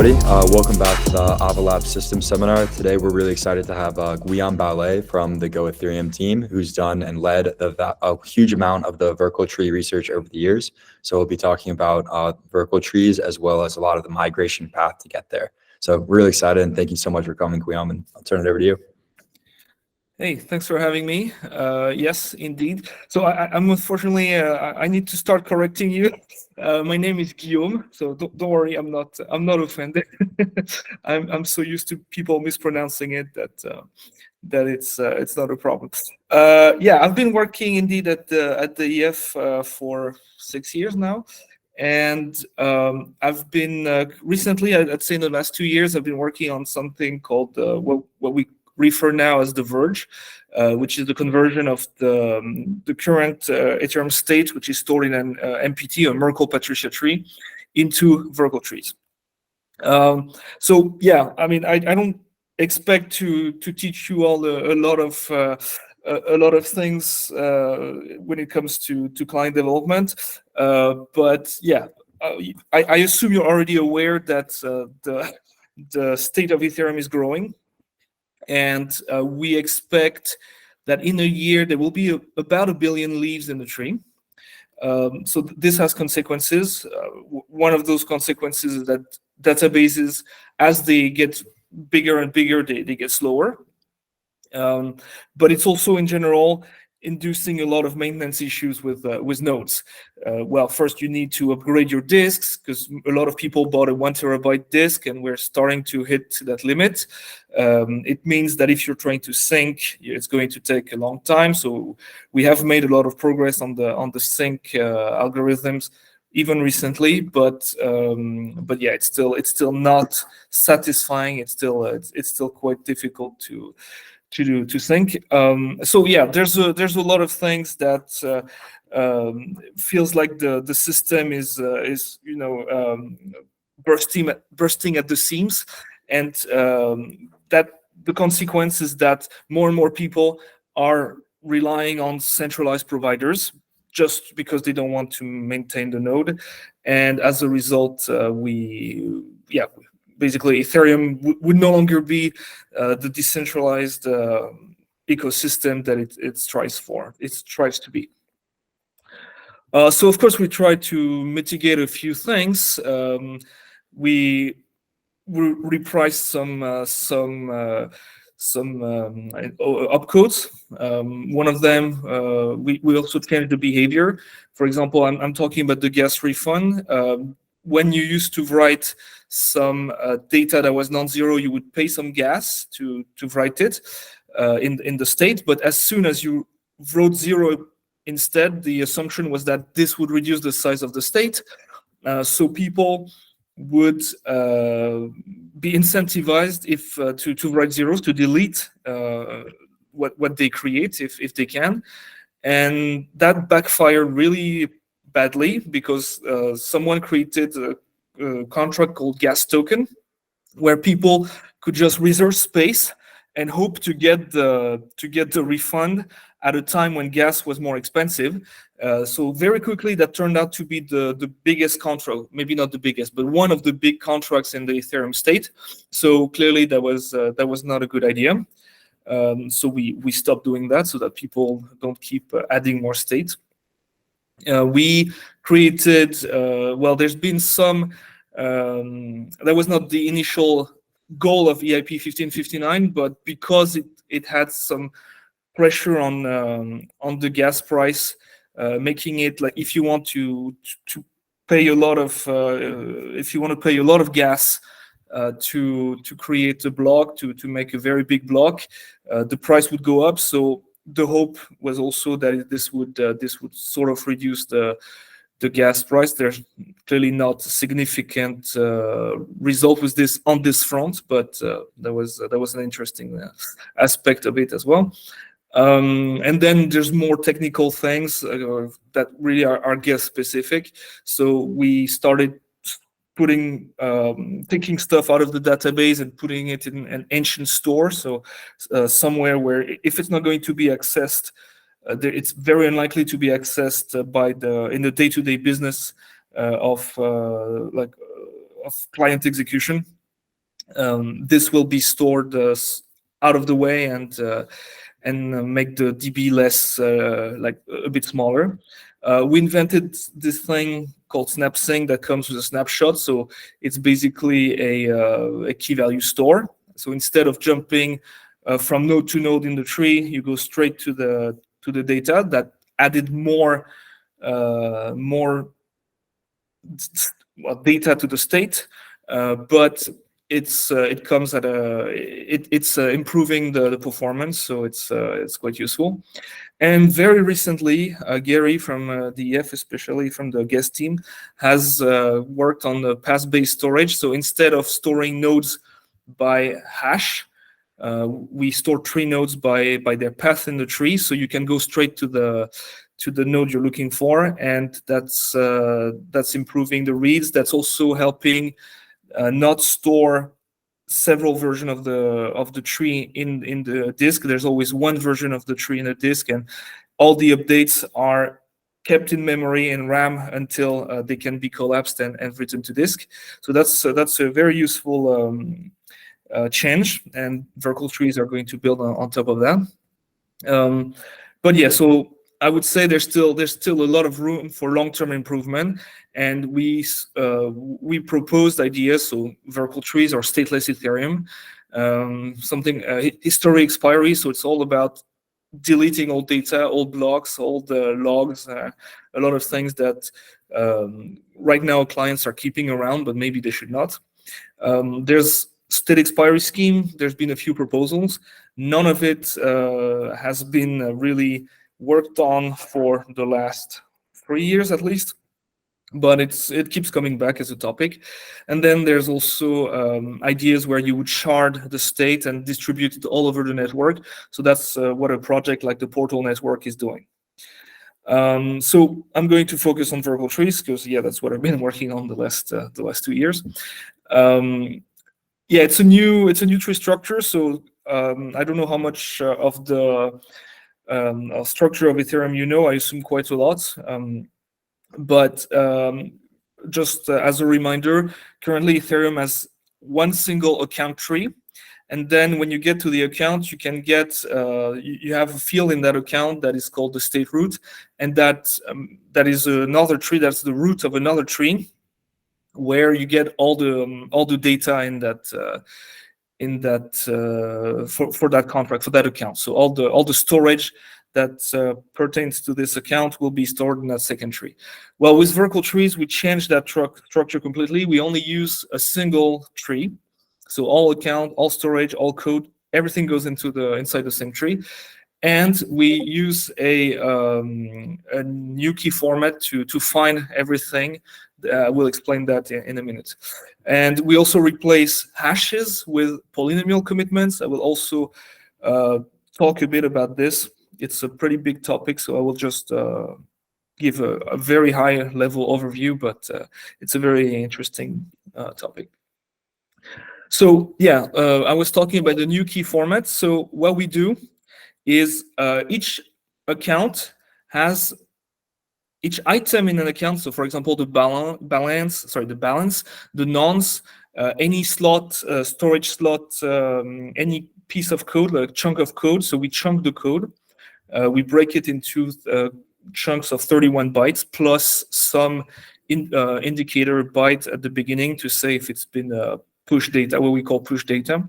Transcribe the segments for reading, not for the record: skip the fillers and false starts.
everybody. Welcome back to the Ava Labs Systems Seminar. Today, we're really excited to have Guillaume Ballet from the go-ethereum team, who's done and led a huge amount of the Verkle tree research over the years. So we'll be talking about Verkle trees as well as a lot of the migration path to get there. So we're really excited, and thank you so much for coming, Guillaume, and I'll turn it over to you. Hey, thanks for having me. Yes, indeed. So I'm unfortunately I need to start correcting you. My name is Guillaume, so don't worry. I'm not offended. I'm so used to people mispronouncing it that it's not a problem. Yeah, I've been working indeed at the EF for 6 years now, and I've been recently, I'd say in the last 2 years, I've been working on something called what we refer now as the Verge, which is the conversion of the current Ethereum state, which is stored in an MPT, a Merkle Patricia tree, into Verkle trees. So yeah, I mean, I don't expect to teach you all a lot of things when it comes to client development, but yeah, I assume you're already aware that the state of Ethereum is growing. And we expect that in a year there will be about 1 billion leaves in the tree. So this has consequences. One of those consequences is that databases, as they get bigger and bigger, they get slower. But it's also in general inducing a lot of maintenance issues with nodes. Well, first you need to upgrade your disks, because a lot of people bought a 1 terabyte disk and we're starting to hit that limit. It means that if you're trying to sync, it's going to take a long time. So we have made a lot of progress on the sync algorithms even recently, but yeah, it's still not satisfying. It's still quite difficult to sync. So yeah, there's a lot of things that feels like the system is bursting at the seams, and that the consequence is that more and more people are relying on centralized providers just because they don't want to maintain the node, and as a result, basically, Ethereum would no longer be the decentralized ecosystem that it strives to be. So of course, we try to mitigate a few things. We repriced some opcodes. One of them, we also changed the behavior. For example, I'm talking about the gas refund. When you used to write some data that was non-zero, you would pay some gas to write it in the state. But as soon as you wrote zero instead, the assumption was that this would reduce the size of the state. So people would be incentivized to write zeros, to delete what they create if they can. And that backfired really badly, because someone created a contract called gas token, where people could just reserve space and hope to get the refund at a time when gas was more expensive. So very quickly, that turned out to be the biggest contract, maybe not the biggest, but one of the big contracts in the Ethereum state. So clearly, that was not a good idea. So we stopped doing that so that people don't keep adding more state. We created, well, there's been some, that was not the initial goal of EIP 1559, but because it had some pressure on the gas price, making it like, if you want to pay a lot of gas to create a block, to make a very big block, the price would go up. So the hope was also that this would sort of reduce the gas price. There's clearly not a significant result with this on this front, but that was an interesting aspect of it as well. And then there's more technical things that really are gas specific. So we started taking stuff out of the database and putting it in an ancient store. So somewhere where, if it's not going to be accessed, it's very unlikely to be accessed in the day-to-day business of client execution. This will be stored out of the way and make the DB less like a bit smaller. We invented this thing called SnapSync that comes with a snapshot. So it's basically a key value store. So instead of jumping from node to node in the tree, you go straight to the data. That added more data to the state, but it comes at it's improving the performance, so it's quite useful. And very recently, Gary from DEF, especially from the guest team, has worked on the path-based storage. So instead of storing nodes by hash, we store tree nodes by their path in the tree, so you can go straight to the node you're looking for, and that's improving the reads. That's also helping not store several versions of the tree in the disk. There's always one version of the tree in the disk, and all the updates are kept in memory and RAM until they can be collapsed and written to disk. So that's a very useful change, and Verkle trees are going to build on top of that. But yeah, so I would say there's still a lot of room for long-term improvement, and we proposed ideas, so Verkle trees or stateless Ethereum, something history expiry. So it's all about deleting old data, old blocks, old logs, a lot of things that right now clients are keeping around, but maybe they should not. There's state expiry scheme. There's been a few proposals. None of it has been really worked on for the last 3 years at least, but it keeps coming back as a topic. And then there's also ideas where you would shard the state and distribute it all over the network. So that's what a project like the Portal network is doing. So I'm going to focus on Verkle trees because that's what I've been working on the last 2 years. It's a new tree structure. So I don't know how much of the structure of Ethereum you know. I assume quite a lot. But just as a reminder, currently Ethereum has one single account tree. And then when you get to the account, you can get, you have a field in that account that is called the state root. And that is another tree, that's the root of another tree, where you get all the data in that for that contract, for that account. So all the storage that pertains to this account will be stored in that second tree. Well, with Verkle trees, we changed that structure completely. We only use a single tree. So all account, all storage, all code, everything goes inside the same tree. And we use a new key format to find everything. We'll explain that in a minute. And we also replace hashes with polynomial commitments. I will also talk a bit about this. It's a pretty big topic, so I will just give a very high level overview, but it's a very interesting topic. So I was talking about the new key format. So what we do is each account has each item in an account. So for example, the balance, the nonce, any slot, storage slot, any piece of code, like chunk of code. So we chunk the code. We break it into chunks of 31 bytes plus some indicator byte at the beginning to say if it's been push data, what we call push data.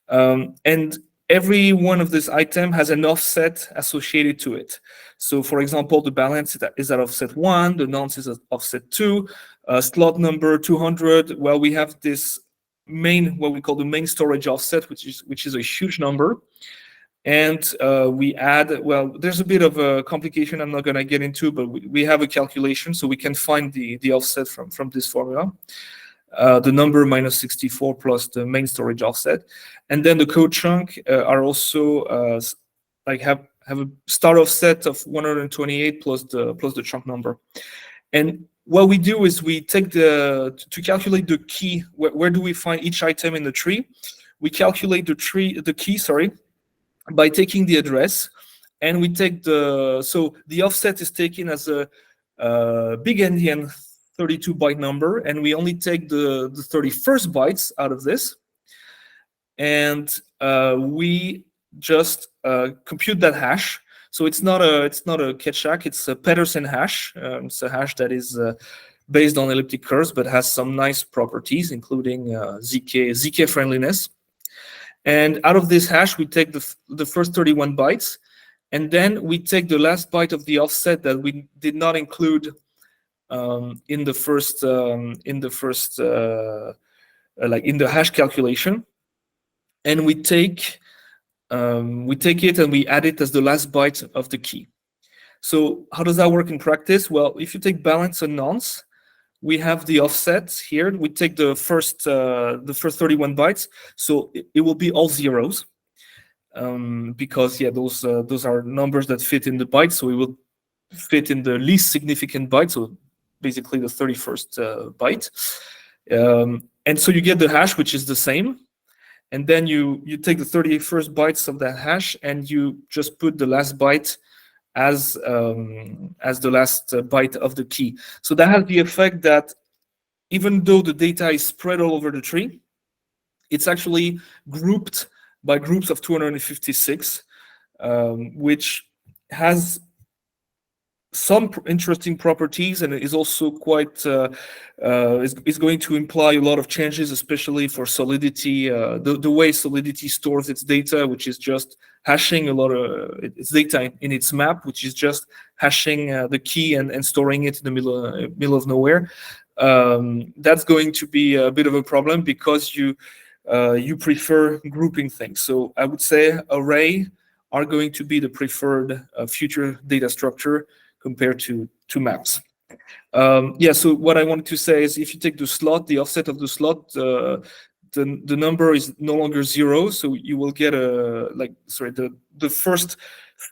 And every one of this item has an offset associated to it. So for example, the balance is at offset 1, the nonce is at offset 2, slot number 200. Well, we have this what we call the main storage offset, which is a huge number. And we add, well, there's a bit of a complication I'm not going to get into, but we have a calculation, so we can find the offset from this formula. The number minus 64 plus the main storage offset. And then the code chunk are also have a start offset of 128 plus the chunk number. And what we do is we take to calculate the key, where do we find each item in the tree? We calculate the key, by taking the address, and we take so the offset is taken as a big endian 32 byte number, and we only take the 31st bytes out of this, and we just compute that hash. So it's not a Ketchak, it's a Pedersen hash. It's a hash that is based on elliptic curves, but has some nice properties, including ZK friendliness. And out of this hash, we take the first 31 bytes, and then we take the last byte of the offset that we did not include in the hash calculation, and we take it and we add it as the last byte of the key. So how does that work in practice? Well, if you take balance and nonce, we have the offset here. We take the first 31 bytes, so it will be all zeros, because those are numbers that fit in the byte, so it will fit in the least significant byte, so basically the 31st byte. And so you get the hash, which is the same, and then you take the 31st bytes of that hash and you just put the last byte as the last byte of the key. So that has the effect that even though the data is spread all over the tree, it's actually grouped by groups of 256, which has some interesting properties, and is also quite is going to imply a lot of changes, especially for Solidity, the way Solidity stores its data, which is just hashing a lot of its data in its map, which is just hashing the key and storing it in the middle of nowhere. That's going to be a bit of a problem because you prefer grouping things. So I would say array are going to be the preferred future data structure compared to maps. So what I wanted to say is, if you take the slot, the offset of the slot, the number is no longer 0, so you will get the first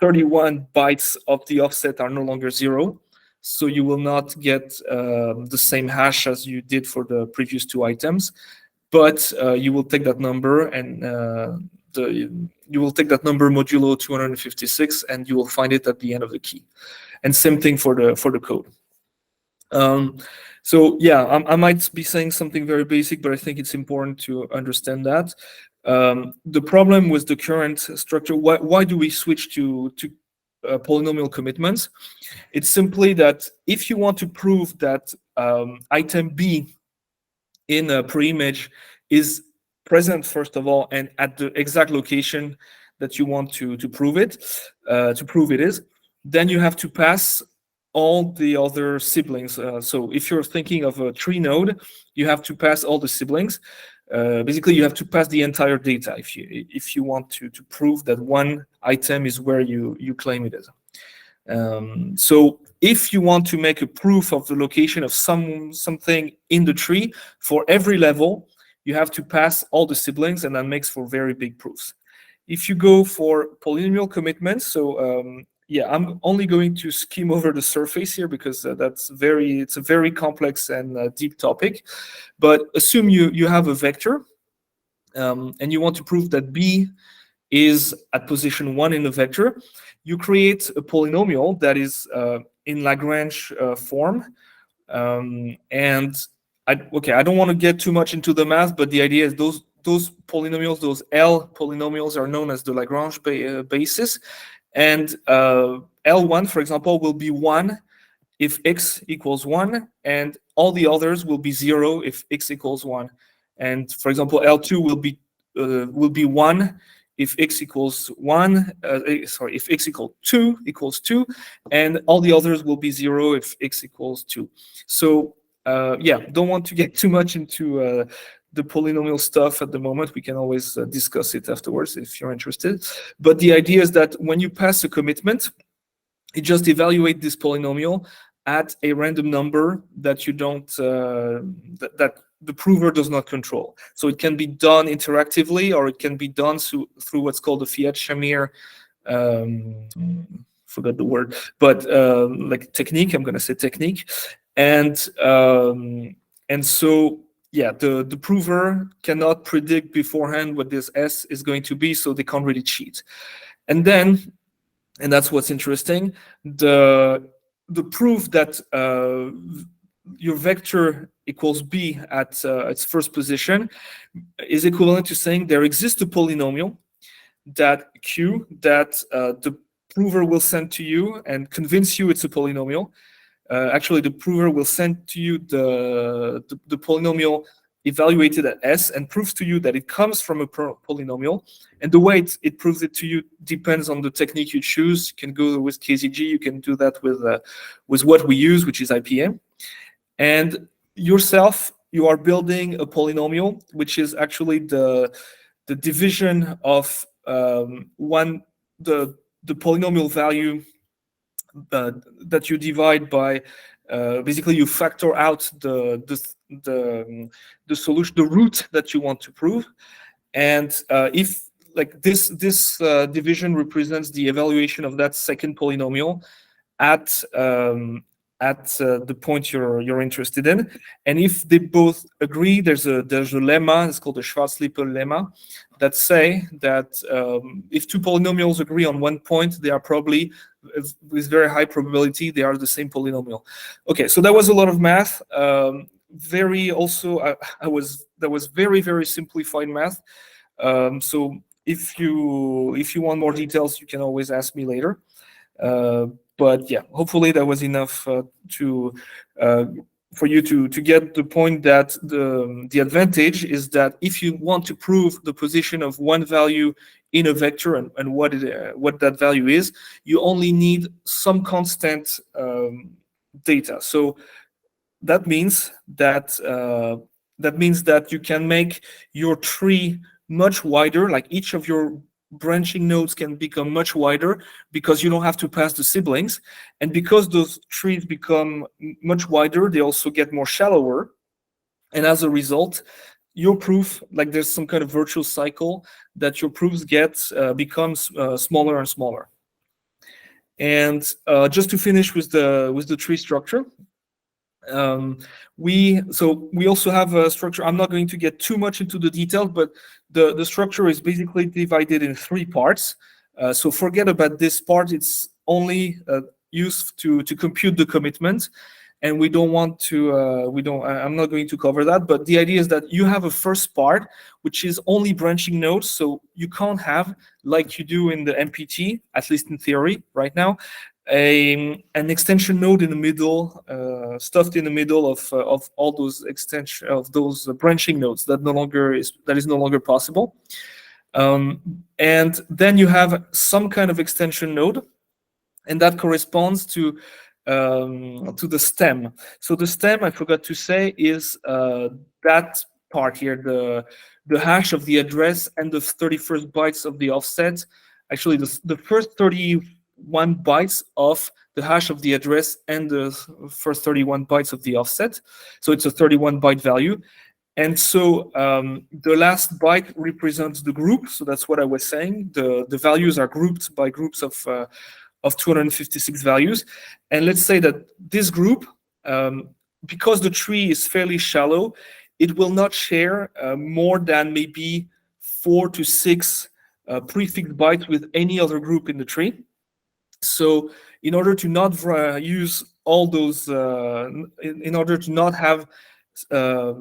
31 bytes of the offset are no longer 0, so you will not get the same hash as you did for the previous 2 items, but you will take that number and you will take that number modulo 256, and you will find it at the end of the key. And same thing for the code. I might be saying something very basic, but I think it's important to understand that. The problem with the current structure, why do we switch to polynomial commitments? It's simply that if you want to prove that item B in a pre-image is present, first of all, and at the exact location that you want to prove it is, then you have to pass all the other siblings. So if you're thinking of a tree node, you have to pass all the siblings. Basically, you have to pass the entire data if you want to prove that one item is where you claim it is. So if you want to make a proof of the location of something in the tree, for every level, you have to pass all the siblings, and that makes for very big proofs. If you go for polynomial commitments, I'm only going to skim over the surface here because it's a very complex and deep topic. But assume you have a vector, and you want to prove that B is at position 1 in the vector. You create a polynomial that is in Lagrange form, and I don't want to get too much into the math, but the idea is those polynomials, those L polynomials, are known as the Lagrange basis. And L1, for example, will be 1 if x equals 1, and all the others will be 0 if x equals 1. And for example, L2 will be 1 if x equals 1. If x equals 2, and all the others will be 0 if x equals 2. So don't want to get too much into the polynomial stuff at the moment. We can always discuss it afterwards if you're interested. But the idea is that when you pass a commitment, you just evaluate this polynomial at a random number that you don't that the prover does not control. So it can be done interactively, or it can be done through what's called the Fiat-Shamir forgot the word, but like technique. I'm going to say technique, and so. Yeah, the prover cannot predict beforehand what this S is going to be, so they can't really cheat. And that's what's interesting, the proof that your vector equals b at its first position is equivalent to saying there exists a polynomial that q that the prover will send to you and convince you it's a polynomial. Actually, the prover will send to you the polynomial evaluated at S and proves to you that it comes from a polynomial. And the way it proves it to you depends on the technique you choose. You can go with KZG, you can do that with what we use, which is IPM. And yourself, you are building a polynomial, which is actually the division of the polynomial value that you divide by. Basically, you factor out the solution, the root that you want to prove, and if like this division represents the evaluation of that second polynomial at the point you're interested in, and if they both agree, there's a lemma. It's called the Schwarzlippe lemma that say that if two polynomials agree on one point, they are probably, with very high probability, they are the same polynomial. Okay, so that was a lot of math. Very also, that was very, very simplified math. So if you want more details, you can always ask me later. But yeah, hopefully that was enough for you to get the point that the advantage is that if you want to prove the position of one value in a vector and what that value is, you only need some constant data. So that means that you can make your tree much wider, like each of your branching nodes can become much wider because you don't have to pass the siblings. And because those trees become much wider, they also get more shallower. And as a result, your proof, like there's some kind of virtuous cycle that your proofs becomes smaller and smaller. And just to finish with the tree structure, we also have a structure. I'm not going to get too much into the details, but the structure is basically divided in 3 parts. So forget about this part. It's only used to compute the commitment, and we don't want to. I'm not going to cover that. But the idea is that you have a first part, which is only branching nodes. So you can't have, like you do in the MPT, at least in theory, right now, an extension node in the middle, stuffed in the middle of all those branching nodes. That is no longer possible. And then you have some kind of extension node, and that corresponds to the stem. So the stem, I forgot to say, is that part here, the hash of the address and the 31st bytes of the offset. Actually, the first 31 bytes of the hash of the address and the first 31 bytes of the offset. So it's a 31 byte value. And so the last byte represents the group. So that's what I was saying. The values are grouped by groups of 256 values. And let's say that this group, because the tree is fairly shallow, it will not share more than maybe 4 to 6 prefix bytes with any other group in the tree. So in order to not use all those, in order to not have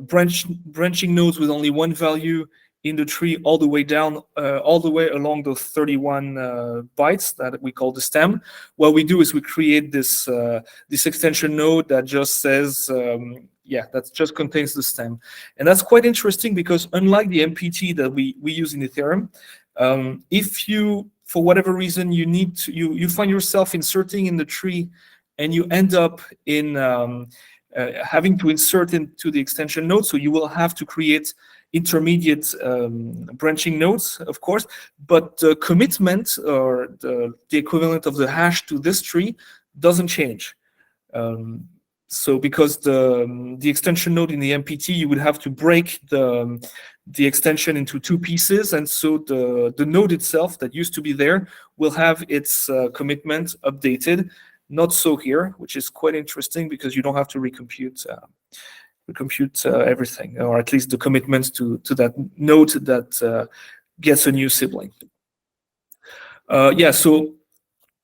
branching nodes with only one value in the tree all the way down, all the way along those 31 bytes that we call the stem, what we do is we create this extension node that just says, that just contains the stem. And that's quite interesting because unlike the MPT that we use in Ethereum, if you, for whatever reason, you find yourself inserting in the tree and you end up in having to insert into the extension node, so you will have to create intermediate branching nodes, of course, but the commitment or the equivalent of the hash to this tree doesn't change. So because the extension node in the MPT, you would have to break the extension into 2 pieces, and so the node itself that used to be there will have its commitment updated. Not so here, which is quite interesting because you don't have to recompute everything, or at least the commitments to that node that gets a new sibling. So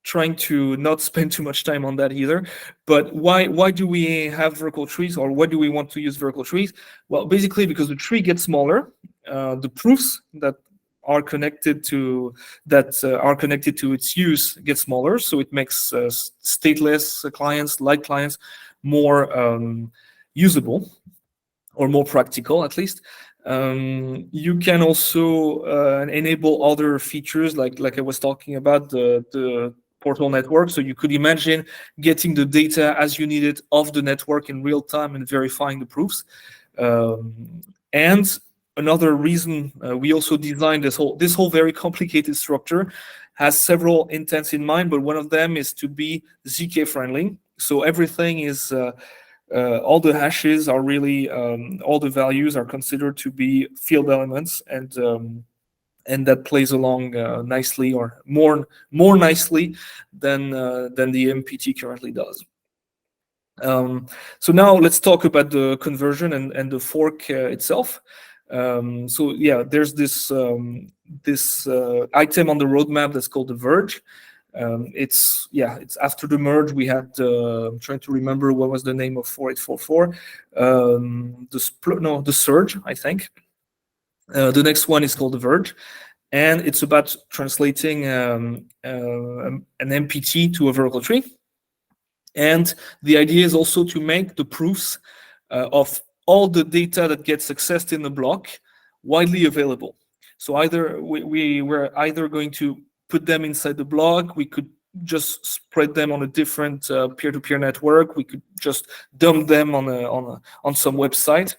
trying to not spend too much time on that either. But why do we have Verkle trees, or why do we want to use Verkle trees? Well, basically because the tree gets smaller, the proofs that are connected to its use get smaller, so it makes stateless clients, light clients, more usable, or more practical at least. You can also enable other features like I was talking about, the portal network. So you could imagine getting the data as you need it off the network in real time and verifying the proofs. And another reason we also designed this whole very complicated structure has several intents in mind, but one of them is to be ZK friendly. So everything is all the hashes are really all the values are considered to be field elements, and that plays along nicely, or more nicely than the MPT currently does. So now let's talk about the conversion and the fork itself. So yeah, there's this item on the roadmap that's called the Verge. It's after the merge. We had I'm trying to remember what was the name of 4844. The Surge, I think. The next one is called the Verge, and it's about translating an MPT to a Verkle tree. And the idea is also to make the proofs of all the data that gets accessed in the block widely available. So either we're either going to put them inside the block, we could just spread them on a different peer-to-peer network, we could just dump them on some website.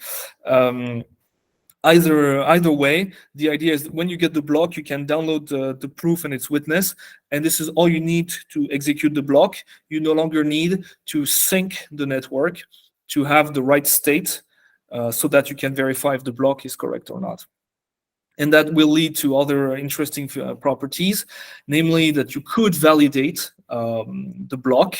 Either way, the idea is that when you get the block, you can download the proof and its witness, and this is all you need to execute the block. You no longer need to sync the network to have the right state so that you can verify if the block is correct or not. And that will lead to other interesting properties, namely that you could validate the block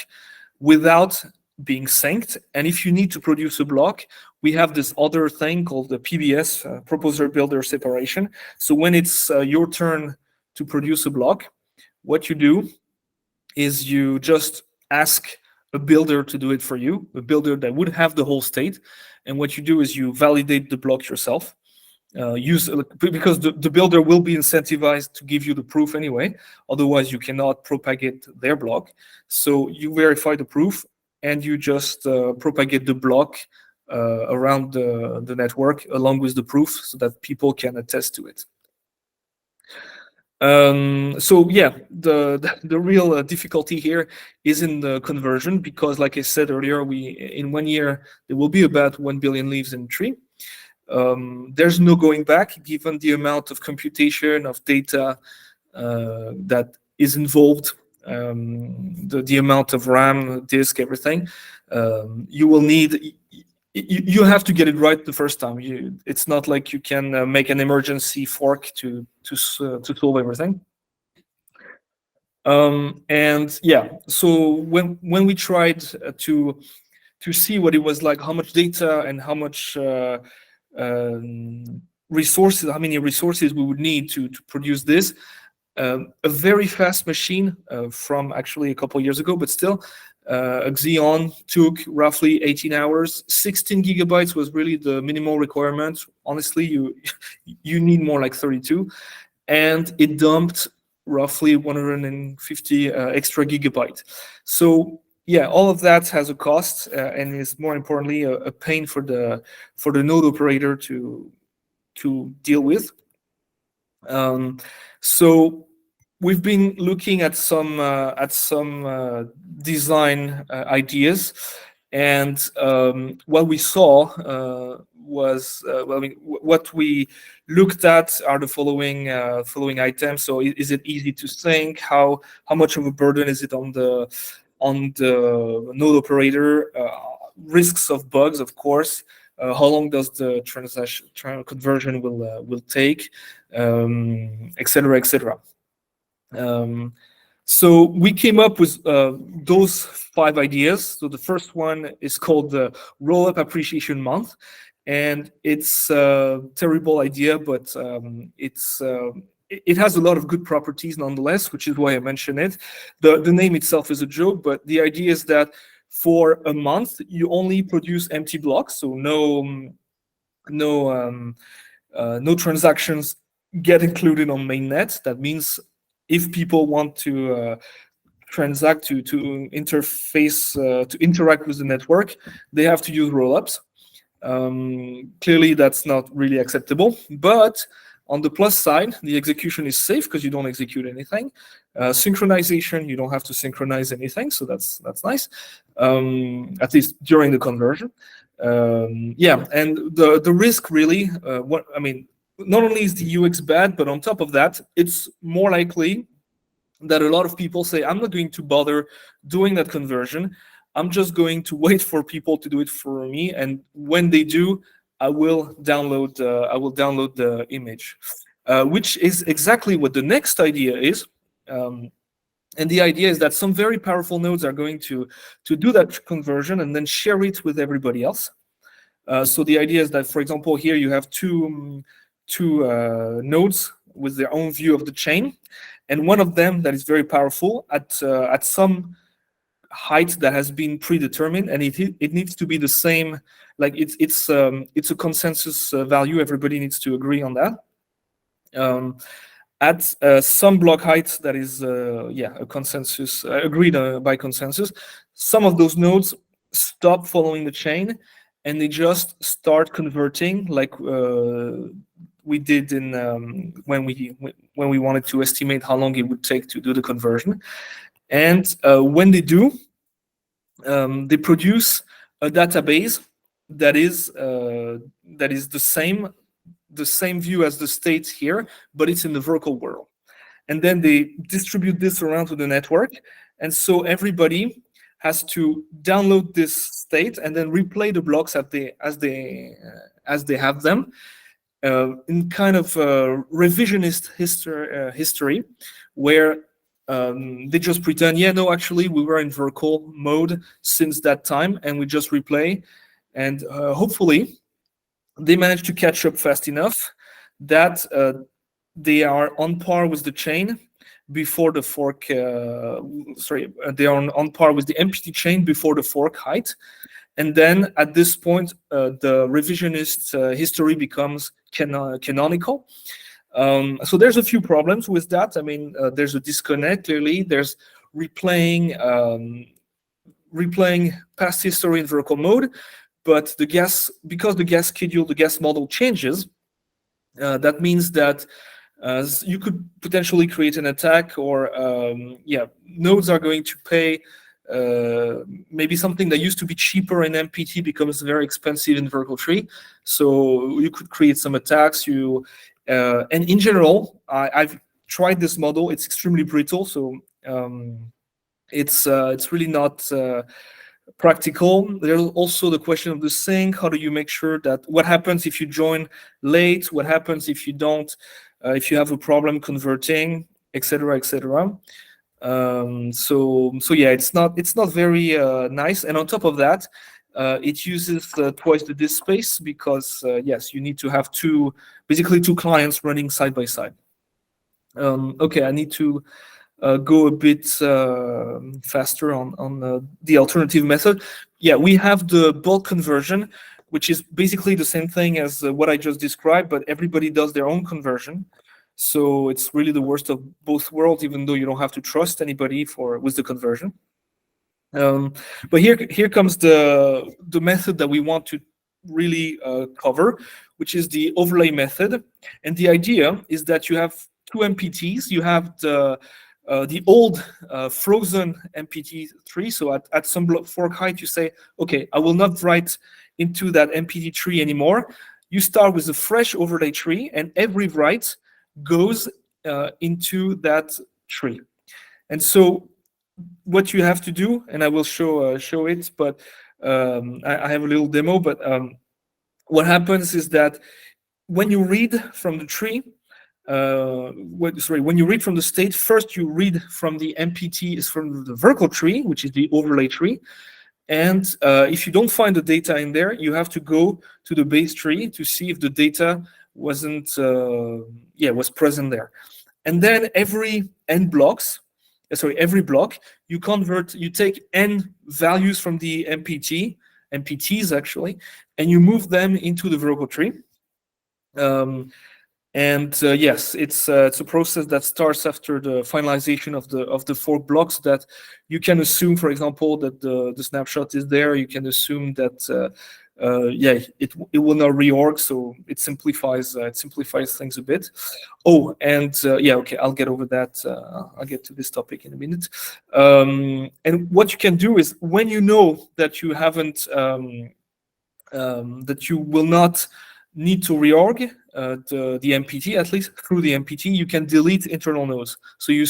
without being synced. And if you need to produce a block, we have this other thing called the PBS, Proposer Builder Separation. So when it's your turn to produce a block, what you do is you just ask a builder to do it for you, a builder that would have the whole state. And what you do is you validate the block yourself. Because the builder will be incentivized to give you the proof anyway, otherwise you cannot propagate their block. So you verify the proof and you just propagate the block around the network along with the proof so that people can attest to it. So yeah, the real difficulty here is in the conversion, because like I said earlier, in 1 year there will be about 1 billion leaves in the tree. There's no going back, given the amount of computation of data that is involved, the amount of RAM, disk, everything. You will need. You have to get it right the first time. It's not like you can make an emergency fork to solve everything. And yeah, so when we tried to see what it was like, how much data and how much resources, how many resources we would need to produce this. A very fast machine from actually a couple of years ago, but still, a Xeon took roughly 18 hours. 16 gigabytes was really the minimal requirement. Honestly, you need more like 32, and it dumped roughly 150 extra gigabyte. So yeah, all of that has a cost, and is more importantly a pain for the node operator to deal with. So we've been looking at some design ideas, and what we saw was what we looked at are the following items. So is it easy to sync? How much of a burden is it on the node operator? Risks of bugs, of course. How long does the transaction conversion will take, etc., etc. So we came up with those 5 ideas. So the first one is called the Roll-Up Appreciation Month, and it's a terrible idea, but it's it has a lot of good properties nonetheless, which is why I mention it. The name itself is a joke, but the idea is that for a month you only produce empty blocks, so no transactions get included on mainnet. That means if people want to transact, to interface, to interact with the network, they have to use rollups. Clearly, that's not really acceptable. But on the plus side, the execution is safe because you don't execute anything. Synchronization, you don't have to synchronize anything, so that's nice. At least during the conversion. Yeah, and the risk really, not only is the UX bad, but on top of that, it's more likely that a lot of people say, I'm not going to bother doing that conversion. I'm just going to wait for people to do it for me, and when they do, I will download the image, which is exactly what the next idea is. And the idea is that some very powerful nodes are going to do that conversion and then share it with everybody else. So the idea is that, for example, here you have two nodes with their own view of the chain, and one of them that is very powerful at some height that has been predetermined, and it needs to be the same. Like it's a consensus value. Everybody needs to agree on that. At some block height that is a consensus agreed by consensus, some of those nodes stop following the chain and they just start converting, like we did in when we wanted to estimate how long it would take to do the conversion. And when they do, they produce a database that is the same view as the state here, but it's in the Verkle world. And then they distribute this around to the network, and so everybody has to download this state and then replay the blocks as they have them, in kind of revisionist history, where they just pretend, yeah, no, actually we were in Verkle mode since that time, and we just replay, and hopefully they manage to catch up fast enough that they are on par with the chain before the fork. They are on par with the MPT chain before the fork height, and then at this point, the revisionist history becomes canonical. So there's a few problems with that. I mean, there's a disconnect. Clearly, there's replaying past history in Verkle mode, but because the gas schedule, the gas model changes, that means that you could potentially create an attack, or nodes are going to pay. Maybe something that used to be cheaper in MPT becomes very expensive in Verkle tree. So you could create some attacks. And in general, I've tried this model. It's extremely brittle, so it's really not practical. There's also the question of the sync. How do you make sure that what happens if you join late? What happens if you don't? If you have a problem converting, etc., etc. So yeah, it's not very nice. And on top of that, it uses twice the disk space because yes, you need to have basically two clients running side by side. Okay, I need to go a bit faster on the alternative method. Yeah, we have the bulk conversion, which is basically the same thing as what I just described, but everybody does their own conversion. So it's really the worst of both worlds, even though you don't have to trust anybody with the conversion. But here comes the method that we want to really cover, which is the overlay method. And the idea is that you have two MPTs. You have the old frozen MPT tree. So at some fork height, you say, okay, I will not write into that MPT tree anymore. You start with a fresh overlay tree, and every write goes into that tree. And so what you have to do, and I will show it, but I have a little demo. But what happens is that when you read from the tree, when you read from the state, first you read from the MPT, is from the Verkle tree, which is the overlay tree. And if you don't find the data in there, you have to go to the base tree to see if the data was present there. And then every block, you take n values from the MPTs actually, and you move them into the Verkle tree. Yes, it's a process that starts after the finalization of the fork blocks. That you can assume, for example, that the snapshot is there. You can assume that it will not reorg, so it simplifies things a bit. Oh, and okay, I'll get over that. I'll get to this topic in a minute. And what you can do is, when you know that you haven't that you will not need to reorg the MPT, at least through the MPT, you can delete internal nodes. So you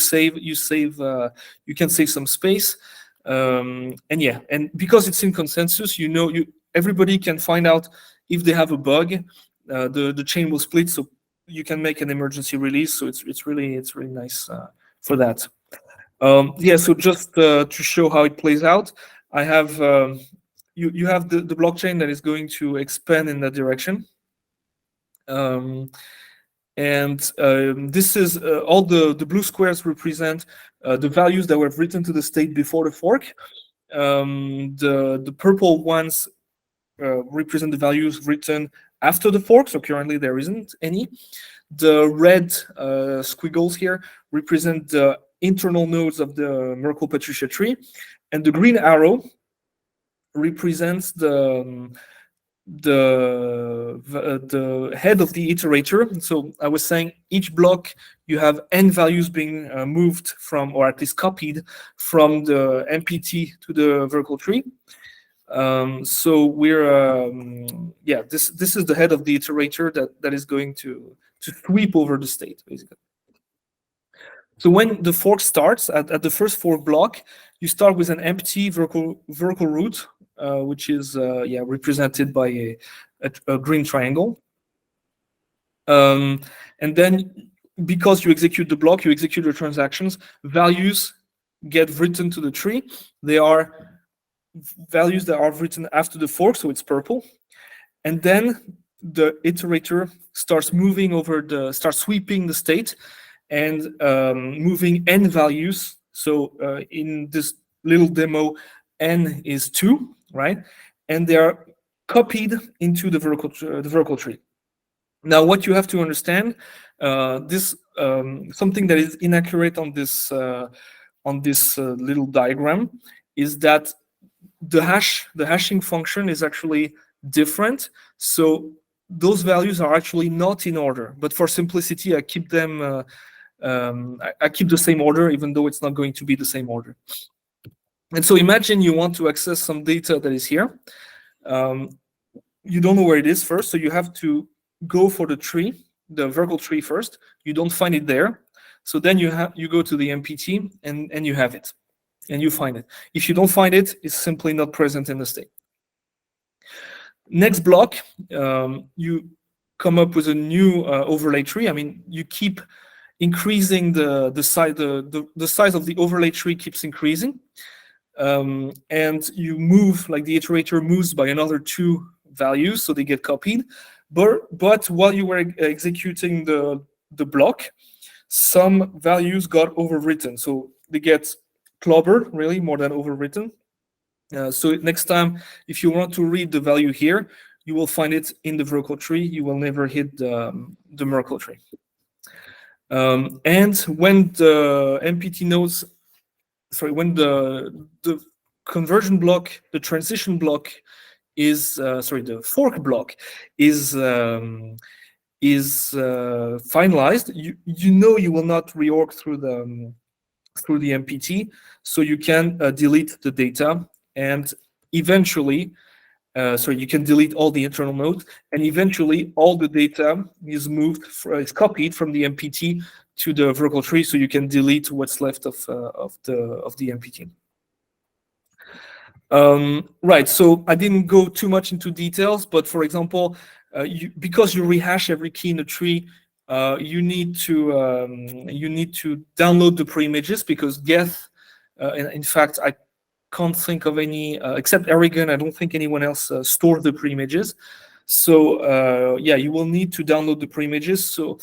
can save some space. And because it's in consensus, everybody can find out if they have a bug. The chain will split, so you can make an emergency release. So it's really nice for that. So just to show how it plays out, I have you have the blockchain that is going to expand in that direction. This is all the blue squares represent the values that were written to the state before the fork. The purple ones represent the values written after the fork, so currently there isn't any. The red squiggles here represent the internal nodes of the Merkle-Patricia tree, and the green arrow represents the head of the iterator. So I was saying each block you have n values being moved from, or at least copied from, the MPT to the Verkle tree. So we're this is the head of the iterator that is going to sweep over the state, basically. So when the fork starts at the first fork block, you start with an empty Verkle root, which is represented by a green triangle. And then, because you execute the block, you execute the transactions, values get written to the tree. They are values that are written after the fork, so it's purple. And then the iterator starts sweeping the state and moving n values. So in this little demo, n is 2, right? And they are copied into the Verkle tree. Now, what you have to understand, this something that is inaccurate on this little diagram, is that the hashing function is actually different. So those values are actually not in order. But for simplicity, I keep them. I keep the same order, even though it's not going to be the same order. And so imagine you want to access some data that is here. You don't know where it is first, so you have to go for the tree, the Verkle tree first. You don't find it there, so then you go to the MPT and you have it, and you find it. If you don't find it, it's simply not present in the state. Next block, you come up with a new overlay tree. I mean, you keep increasing the size of the overlay tree keeps increasing, and you move, like the iterator moves by another 2 values, so they get copied. But while you were executing the block, some values got overwritten, so they get clobbered, really, more than overwritten. So next time, if you want to read the value here, you will find it in the Verkle tree. You will never hit the Merkle tree. And when the MPT nodes, when the conversion block, the transition block is, the fork block is finalized, you will not reorg through the MPT, so you can delete the data, and eventually, you can delete all the internal nodes, and eventually all the data is copied from the MPT to the Verkle tree, so you can delete what's left of the MPT. Right, so I didn't go too much into details, but for example, because you rehash every key in the tree, you need to download the pre-images, because Geth, in fact, I can't think of any except Aragon. I don't think anyone else stores the pre-images. So you will need to download the pre-images. So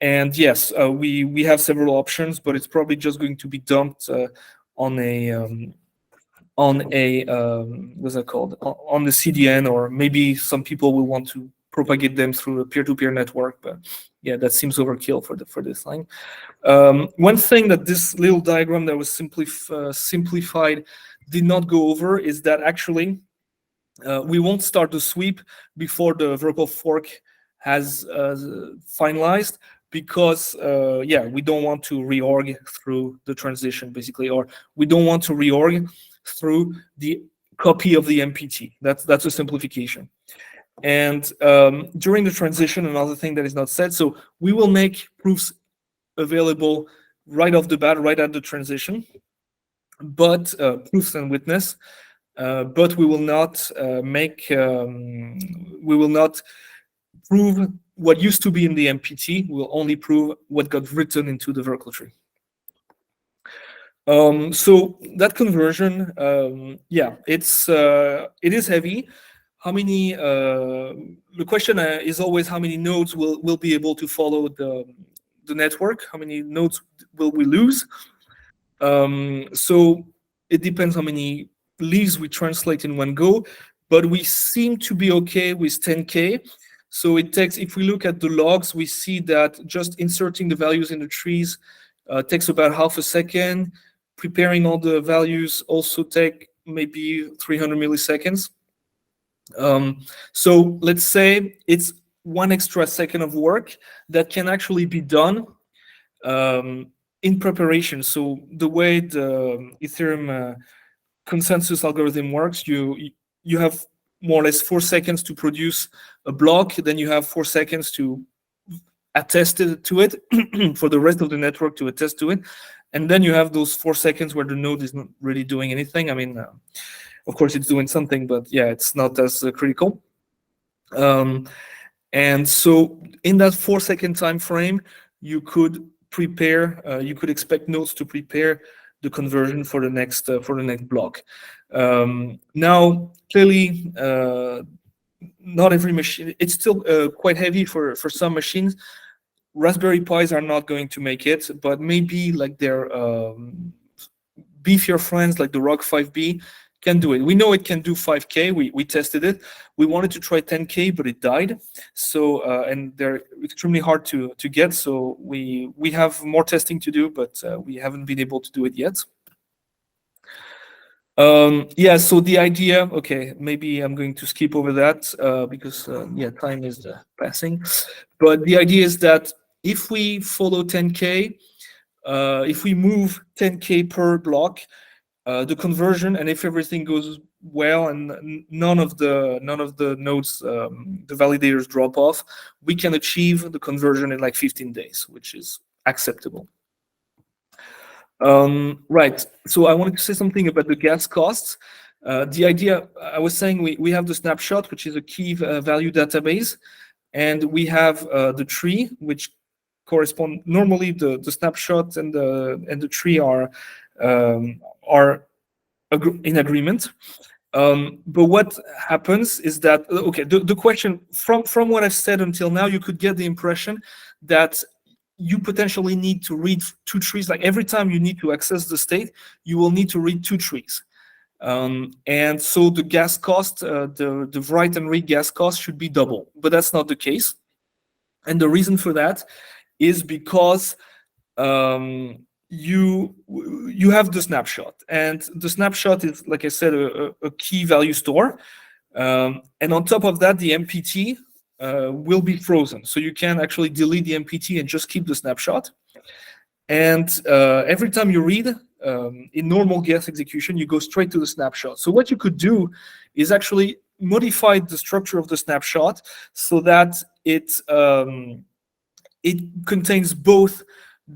And yes, we have several options, but it's probably just going to be dumped on a what's that called, on the CDN, or maybe some people will want to propagate them through a peer-to-peer network. But yeah, that seems overkill for this thing. One thing that this little diagram that was simplified did not go over is that actually we won't start the sweep before the Verkle fork has finalized, because yeah, we don't want to reorg through the transition, basically, or we don't want to reorg through the copy of the MPT. That's a simplification. And during the transition, another thing that is not said, so we will make proofs available right off the bat, right at the transition, but proofs and witness, but we will not prove what used to be in the MPT. We will only prove what got written into the Verkle tree. So that conversion, yeah, it is heavy. How many? The question is always how many nodes will be able to follow the network. How many nodes will we lose? So it depends how many leaves we translate in one go, but we seem to be okay with 10K. So it takes, if we look at the logs, we see that just inserting the values in the trees takes about half a second. Preparing all the values also take maybe 300 milliseconds. So let's say it's 1 extra second of work that can actually be done in preparation. So the way the Ethereum consensus algorithm works, you have more or less 4 seconds to produce a block, then you have 4 seconds to attest to it for the rest of the network to attest to it, and then you have those 4 seconds where the node is not really doing anything. I mean, of course it's doing something, but yeah, it's not as critical. And so in that 4 second time frame, you could prepare, you could expect nodes to prepare the conversion for the next block. Now, clearly, not every machine, it's still quite heavy for some machines. Raspberry Pis are not going to make it, but maybe like their beefier friends like the Rock 5B can do it. We know it can do 5K. We tested it. We wanted to try 10K, but it died. So and they're extremely hard to get. So we have more testing to do, but we haven't been able to do it yet. Yeah. So the idea. Okay, maybe I'm going to skip over that because yeah, time is passing. But the idea is that if we follow 10K, if we move 10K per block, the conversion, and if everything goes well and none of the nodes, the validators drop off, we can achieve the conversion in like 15 days, which is acceptable. Right. So I wanted to say something about the gas costs. The idea, I was saying, we have the snapshot, which is a key value database, and we have the tree, which correspond normally the snapshot and the tree are in agreement. But what happens is that, okay, the question from what I've said until now, you could get the impression that you potentially need to read 2 trees. Like every time you need to access the state, you will need to read 2 trees. And so the gas cost, the write and read gas cost should be double, but that's not the case. And the reason for that is because you have the snapshot, and the snapshot is, like I said, a key value store. And on top of that, the MPT will be frozen. So you can actually delete the MPT and just keep the snapshot. And every time you read, in normal guess execution, you go straight to the snapshot. So what you could do is actually modify the structure of the snapshot so that it contains both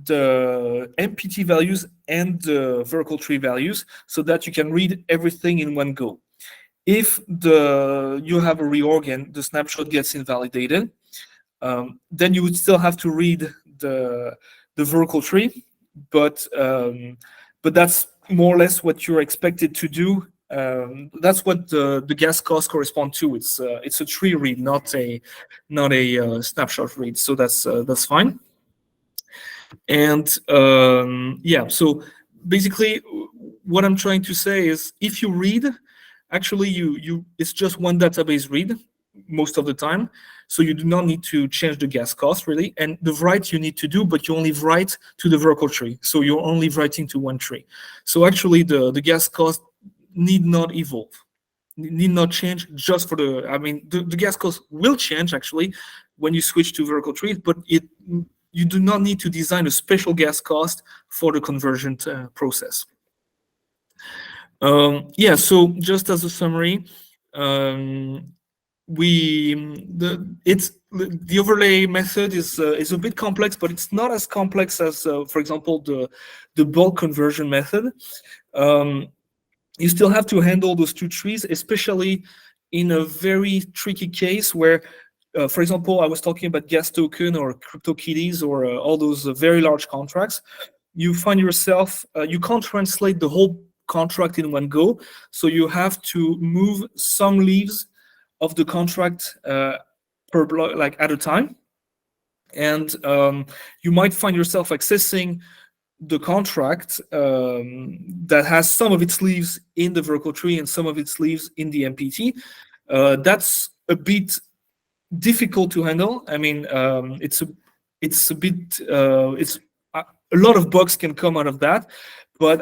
the MPT values and the Verkle tree values, so that you can read everything in one go. If you have a reorg and the snapshot gets invalidated, then you would still have to read the Verkle tree, but that's more or less what you're expected to do. That's what the gas costs correspond to. It's a tree read, not a snapshot read. So that's fine. And yeah, so basically what I'm trying to say is, if you read, actually it's just one database read most of the time, so you do not need to change the gas cost really. And the write you need to do, but you only write to the Verkle tree, so you're only writing to one tree. So actually the gas cost need not evolve, need not change just for the, I mean, the gas cost will change actually when you switch to Verkle trees, but you do not need to design a special gas cost for the conversion process. Yeah, so just as a summary, the overlay method is a bit complex, but it's not as complex as, for example, the bulk conversion method. You still have to handle those two trees, especially in a very tricky case where, for example, I was talking about gas token or CryptoKitties or all those very large contracts. You find yourself, you can't translate the whole contract in one go, so you have to move some leaves of the contract per block, like at a time. And you might find yourself accessing the contract that has some of its leaves in the Verkle tree and some of its leaves in the MPT. That's a bit difficult to handle. I mean, it's a lot of bugs can come out of that, but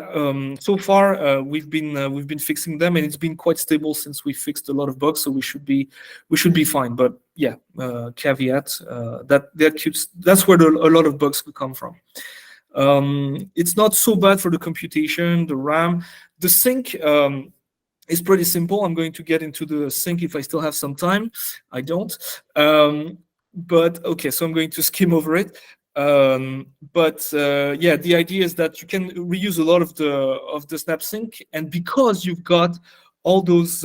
so far we've been fixing them, and it's been quite stable since we fixed a lot of bugs, so we should be fine. But yeah, caveat that's where a lot of bugs could come from. It's not so bad for the computation, the RAM, the sync. It's pretty simple. I'm going to get into the sync if I still have some time. I don't. But okay, so I'm going to skim over it. Yeah, the idea is that you can reuse a lot of the snap sync, and because you've got all those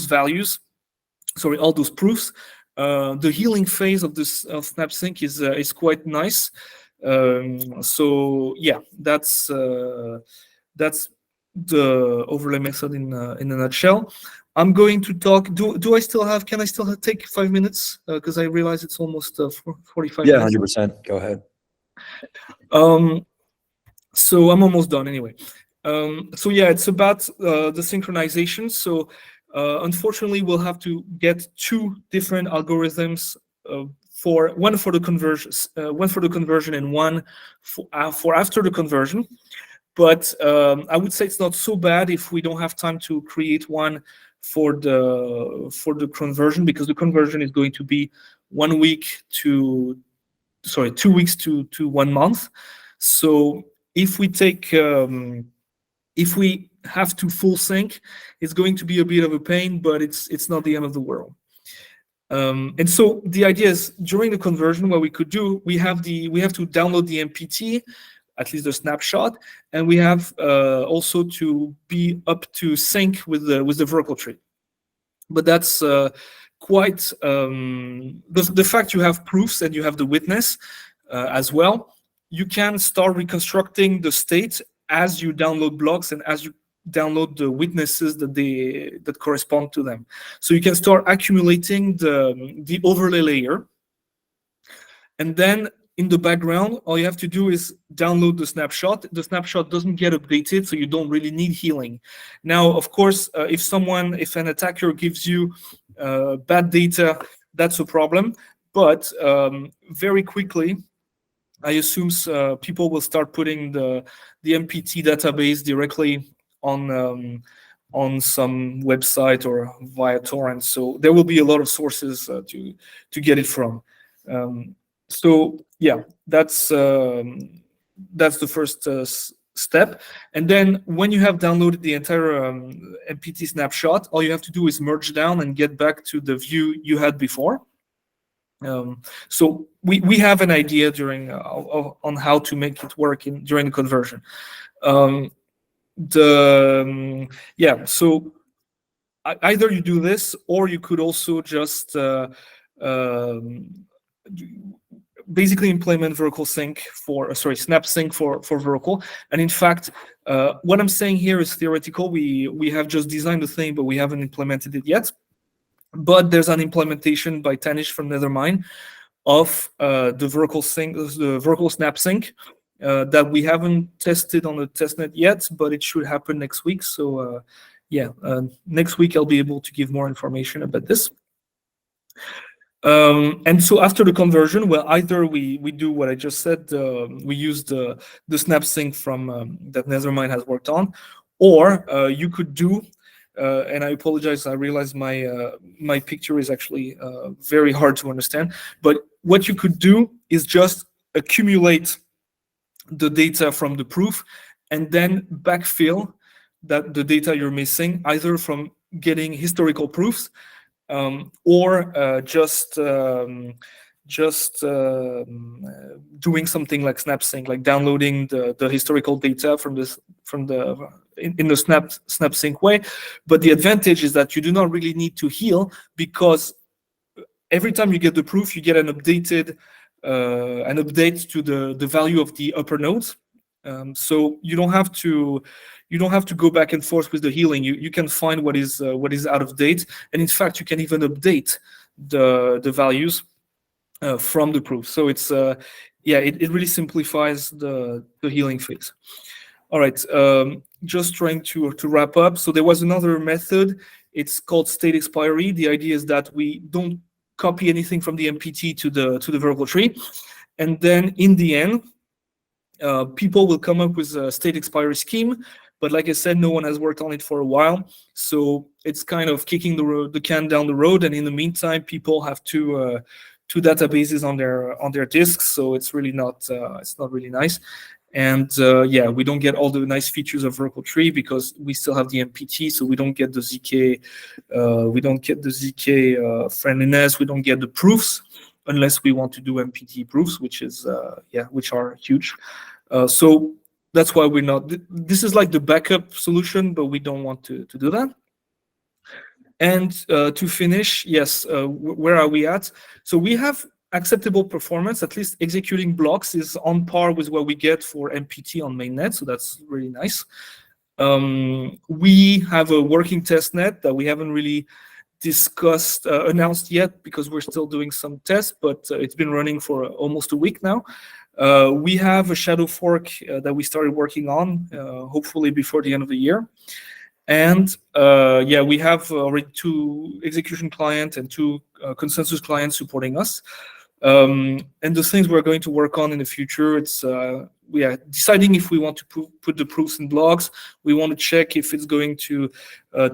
values, sorry, all those proofs, the healing phase of this snap sync is quite nice. So yeah, that's the overlay method in a nutshell. I'm going to talk. Do I still have? Can I still take 5 minutes? Because I realize it's almost 45 Yeah, minutes. 100%. Go ahead. So I'm almost done anyway. So yeah, it's about the synchronization. So unfortunately, we'll have to get two different algorithms one for the conversion, and one for after the conversion. But I would say it's not so bad if we don't have time to create one for the conversion, because the conversion is going to be 2 weeks to 1 month. So if we take if we have to full sync, it's going to be a bit of a pain, but it's not the end of the world. And so the idea is, during the conversion, what we could do, we have to download the MPT, at least the snapshot, and we have also to be up to sync with the Verkle tree. But that's quite the fact you have proofs and you have the witness as well. You can start reconstructing the state as you download blocks and as you download the witnesses that correspond to them. So you can start accumulating the overlay layer, and then in the background, all you have to do is download the snapshot. The snapshot doesn't get updated, so you don't really need healing. Now, of course, if an attacker gives you bad data, that's a problem. But very quickly, I assume people will start putting the MPT database directly on some website or via torrent. So there will be a lot of sources to get it from. So yeah, that's the first step. And then when you have downloaded the entire MPT snapshot, all you have to do is merge down and get back to the view you had before. So we have an idea on how to make it work during the conversion. So either you do this, or you could also just basically implement Verkle sync snap sync for Verkle. And in fact, what I'm saying here is theoretical. We have just designed the thing, but we haven't implemented it yet. But there's an implementation by Tanish from Nethermind of the Verkle snap sync that we haven't tested on the testnet yet, but it should happen next week. So next week I'll be able to give more information about this. And so after the conversion, well, either we do what I just said, we use the snap sync from that Nethermind has worked on, or you could do, and I apologize, I realize my picture is actually very hard to understand, but what you could do is just accumulate the data from the proof and then backfill that the data you're missing, either from getting historical proofs, or just doing something like SnapSync, like downloading the historical data in the SnapSync way. But the advantage is that you do not really need to heal, because every time you get the proof, you get an update to the value of the upper nodes. So you don't have to go back and forth with the healing. You can find what is out of date, and in fact you can even update the values from the proof. So it's it really simplifies the healing phase. All right, just trying to wrap up. So there was another method. It's called state expiry. The idea is that we don't copy anything from the MPT to the Verkle tree, and then in the end, people will come up with a state expiry scheme. But like I said, no one has worked on it for a while, so it's kind of kicking the can down the road. And in the meantime, people have two databases on their disks, so it's really not really nice. And we don't get all the nice features of Verkle tree because we still have the MPT, so we don't get the ZK, friendliness, we don't get the proofs unless we want to do MPT proofs, which are huge. So that's why we're not. This is like the backup solution, but we don't want to do that. And to finish, yes, where are we at? So we have acceptable performance. At least executing blocks is on par with what we get for MPT on mainnet, so that's really nice. We have a working testnet that we haven't really announced yet because we're still doing some tests, but it's been running for almost a week now. We have a shadow fork that we started working on, hopefully before the end of the year. And we have already 2 execution clients and 2 consensus clients supporting us. And the things we're going to work on in the future, it's deciding if we want to put the proofs in blogs. We want to check if it's going to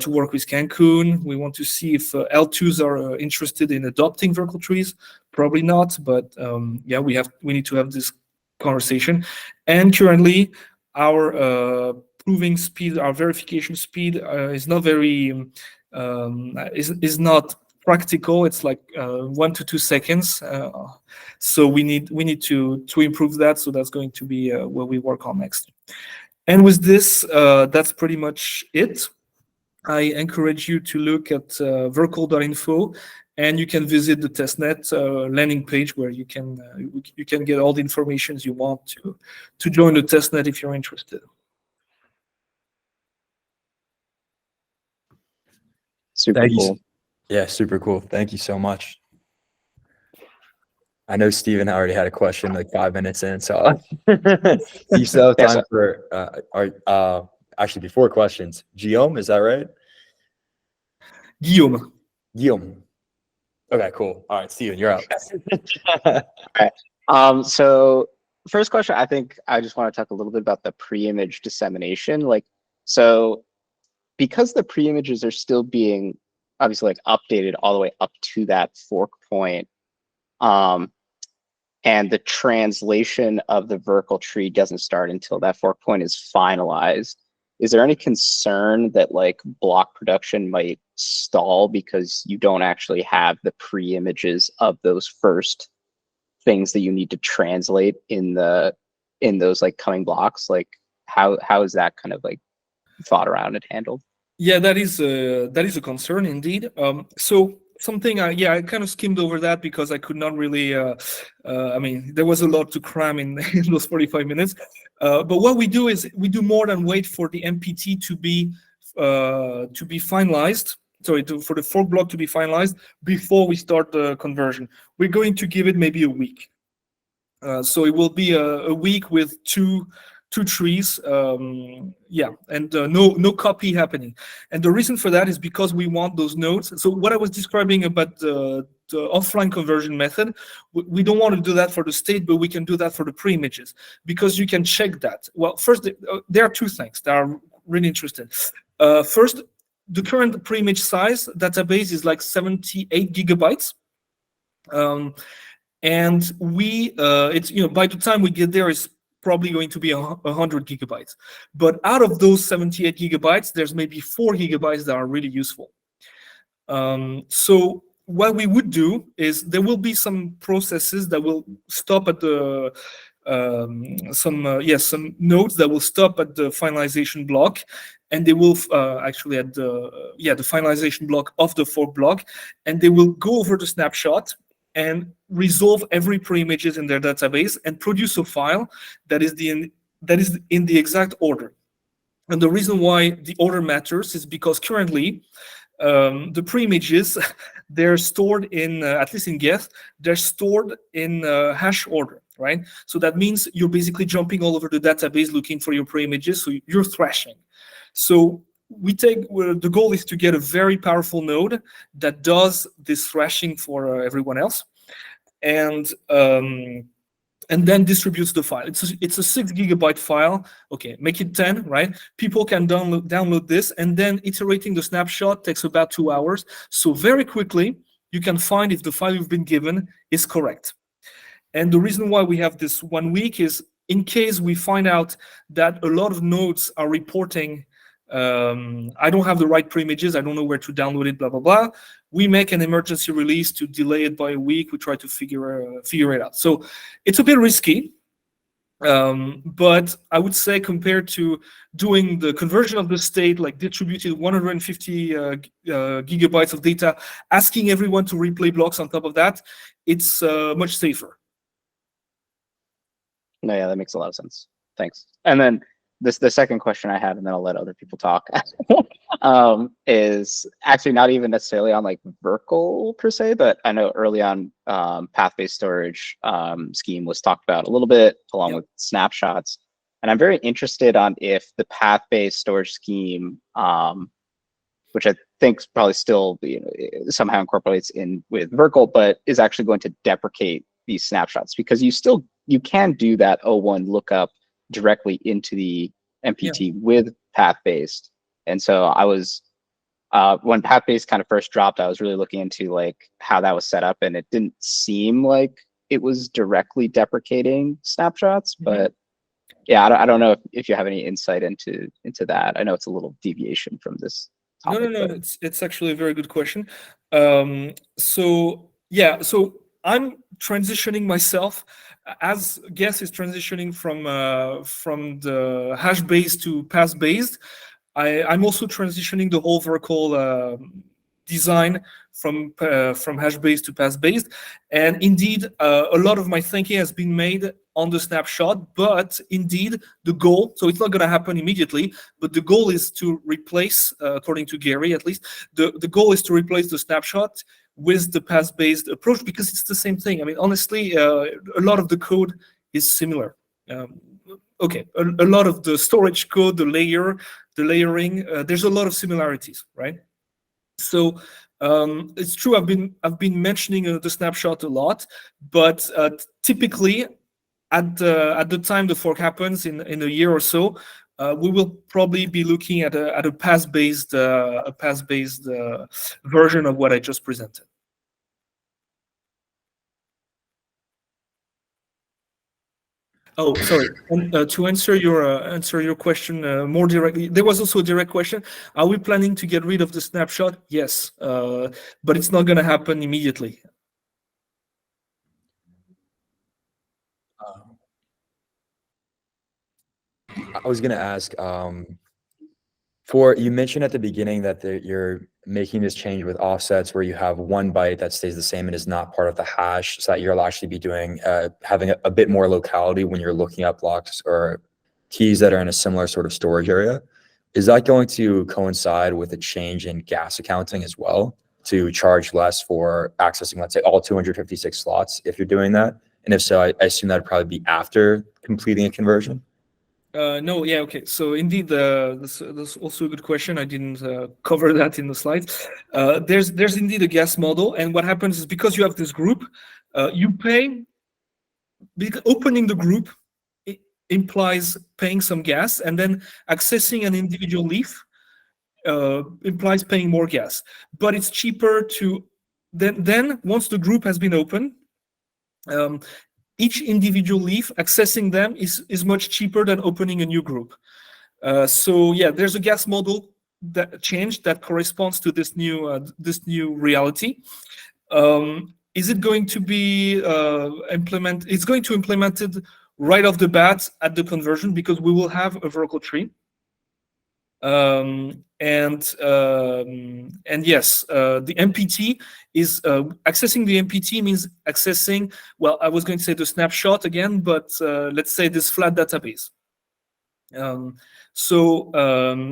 work with Cancun. We want to see if L2s are interested in adopting Verkle trees. Probably not, but we need to have this conversation. And currently, our proving speed, our verification speed is not very is not practical. It's like 1 to 2 seconds. So we need to improve that. So that's going to be what we work on next. And with this, that's pretty much it. I encourage you to look at verkle.info, and you can visit the testnet landing page where you can get all the information you want to join the testnet if you're interested. Super cool. Yeah, super cool. Thank you so much. I know Steven already had a question like 5 minutes in, so you still have time for actually before questions. Guillaume, is that right? Guillaume. Okay, cool. All right, Steven, you're up. All right. So first question, I think I just want to talk a little bit about the pre-image dissemination. So because the pre-images are still being obviously updated all the way up to that fork point, and the translation of the Verkle tree doesn't start until that fork point is finalized, is there any concern that block production might stall because you don't actually have the pre-images of those first things that you need to translate in those coming blocks? How is that kind of thought around and handled? Yeah, that is a concern indeed. So something I kind of skimmed over that because I could not really there was a lot to cram in those 45 minutes. But what we do is we do more than wait for the MPT to be finalized. for the fork block to be finalized before we start the conversion. We're going to give it maybe a week. So it will be a week with two trees, and no copy happening. And the reason for that is because we want those nodes. So what I was describing about the offline conversion method, we don't want to do that for the state, but we can do that for the pre-images, because you can check that. Well, first, there are two things that are really interesting. First, the current pre-image size database is like 78 gigabytes. And it's, by the time we get there, it's probably going to be 100 gigabytes. But out of those 78 gigabytes, there's maybe 4 gigabytes that are really useful. So what we would do is there will be some processes that will stop at the some nodes that will stop at the finalization block, and they will actually at the finalization block of the fork block, and they will go over the snapshot and resolve every pre-images in their database and produce a file that is in the exact order. And the reason why the order matters is because currently the pre-images, they're stored in, at least in Geth, they're stored in hash order, right? So that means you're basically jumping all over the database looking for your pre-images, so you're thrashing. So the goal is to get a very powerful node that does this thrashing for everyone else, and then distributes the file. It's a 6 gigabyte file. Okay, make it 10, right? People can download this, and then iterating the snapshot takes about 2 hours. So very quickly, you can find if the file you've been given is correct. And the reason why we have this 1 week is in case we find out that a lot of nodes are reporting, I don't have the right pre-images, I don't know where to download it, blah, blah, blah. We make an emergency release to delay it by a week. We try to figure it out. So it's a bit risky, but I would say compared to doing the conversion of the state, like distributed 150 gigabytes of data, asking everyone to replay blocks on top of that, it's much safer. No, yeah, that makes a lot of sense. Thanks. And then the second question I have, and then I'll let other people talk, is actually not even necessarily on like Verkle per se, but I know early on path-based storage scheme was talked about a little bit along with snapshots. And I'm very interested on if the path-based storage scheme, which I think probably still somehow incorporates in with Verkle, but is actually going to deprecate these snapshots, because you can do that O1 lookup directly into the MPT with path-based. And so I was, when path-based kind of first dropped, I was really looking into like how that was set up, and it didn't seem like it was directly deprecating snapshots, but yeah, I don't know if you have any insight into that. I know it's a little deviation from this topic. No, it's actually a very good question. So I'm transitioning myself as Geth is transitioning from the hash-based to path-based. I'm also transitioning the whole Verkle design from hash-based to path-based. And indeed, a lot of my thinking has been made on the snapshot, but indeed the goal, so it's not going to happen immediately, but the goal is to replace, according to Gary at least, the goal is to replace the snapshot with the path-based approach, because it's the same thing. I mean, honestly, a lot of the code is similar. A lot of the storage code, the layering, there's a lot of similarities, right? So it's true. I've been mentioning the snapshot a lot, but typically at the time the fork happens in a year or so, we will probably be looking at a path-based version of what I just presented. Oh, sorry. To answer your question more directly, there was also a direct question. Are we planning to get rid of the snapshot? Yes, but it's not going to happen immediately. I was going to ask, you mentioned at the beginning that you're making this change with offsets where you have 1 byte that stays the same and is not part of the hash, so that you'll actually be doing having a bit more locality when you're looking up blocks or keys that are in a similar sort of storage area. is that going to coincide with a change in gas accounting as well to charge less for accessing, let's say, all 256 slots if you're doing that? And if so, I assume that'd probably be after completing a conversion. No, yeah, okay. So indeed, that's also a good question. I didn't cover that in the slide. There's indeed a gas model, and what happens is because you have this group, you pay. Opening the group implies paying some gas, and then accessing an individual leaf implies paying more gas. But it's cheaper to then once the group has been open. Each individual leaf, accessing them is much cheaper than opening a new group. So yeah, there's a gas model that changed that corresponds to this new reality. Is it going to be implemented? It's going to implemented right off the bat at the conversion because we will have a Verkle tree. And yes, the MPT is accessing the MPT means accessing, well, I was going to say the snapshot again, but let's say this flat database.